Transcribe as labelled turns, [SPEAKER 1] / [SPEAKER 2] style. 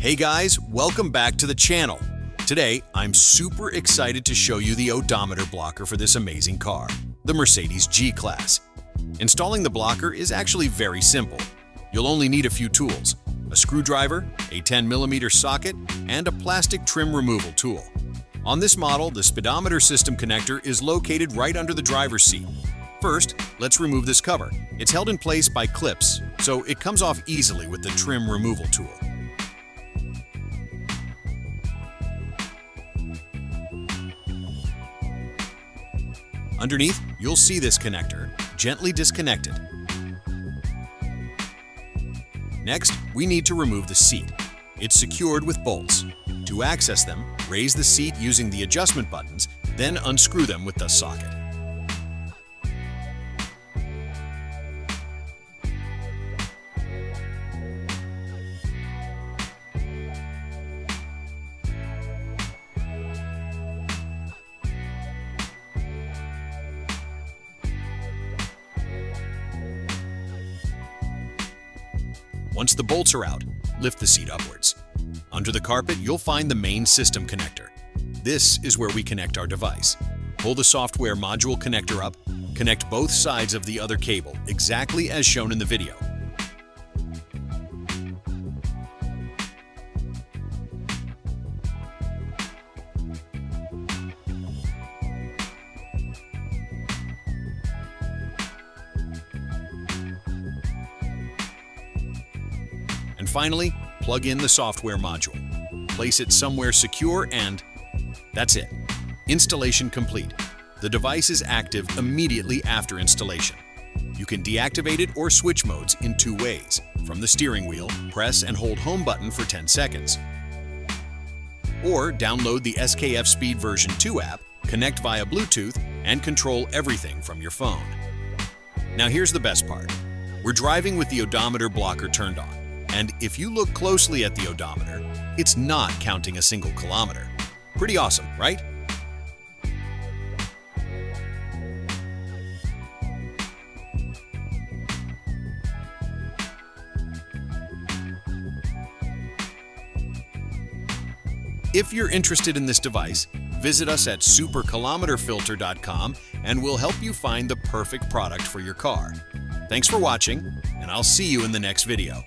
[SPEAKER 1] Hey guys, welcome back to the channel. Today, I'm super excited to show you the odometer blocker for this amazing car, the Mercedes G-Class. Installing the blocker is actually very simple. You'll only need a few tools: a screwdriver, a 10mm socket, and a plastic trim removal tool. On this model, the speedometer system connector is located right under the driver's seat. First, let's remove this cover. It's held in place by clips, so it comes off easily with the trim removal tool. Underneath, you'll see this connector. Gently disconnect it. Next, we need to remove the seat. It's secured with bolts. To access them, raise the seat using the adjustment buttons, then unscrew them with the socket. Once the bolts are out, lift the seat upwards. Under the carpet, you'll find the main system connector. This is where we connect our device. Pull the software module connector up, connect both sides of the other cable, exactly as shown in the video. And finally, plug in the software module. Place it somewhere secure and that's it. Installation complete. The device is active immediately after installation. You can deactivate it or switch modes in two ways. From the steering wheel, press and hold home button for 10 seconds. Or download the SKF Speed version 2 app, connect via Bluetooth, and control everything from your phone. Now here's the best part. We're driving with the odometer blocker turned on. And if you look closely at the odometer, it's not counting a single kilometer. Pretty awesome, right? If you're interested in this device, visit us at superkilometerfilter.com and we'll help you find the perfect product for your car. Thanks for watching, and I'll see you in the next video.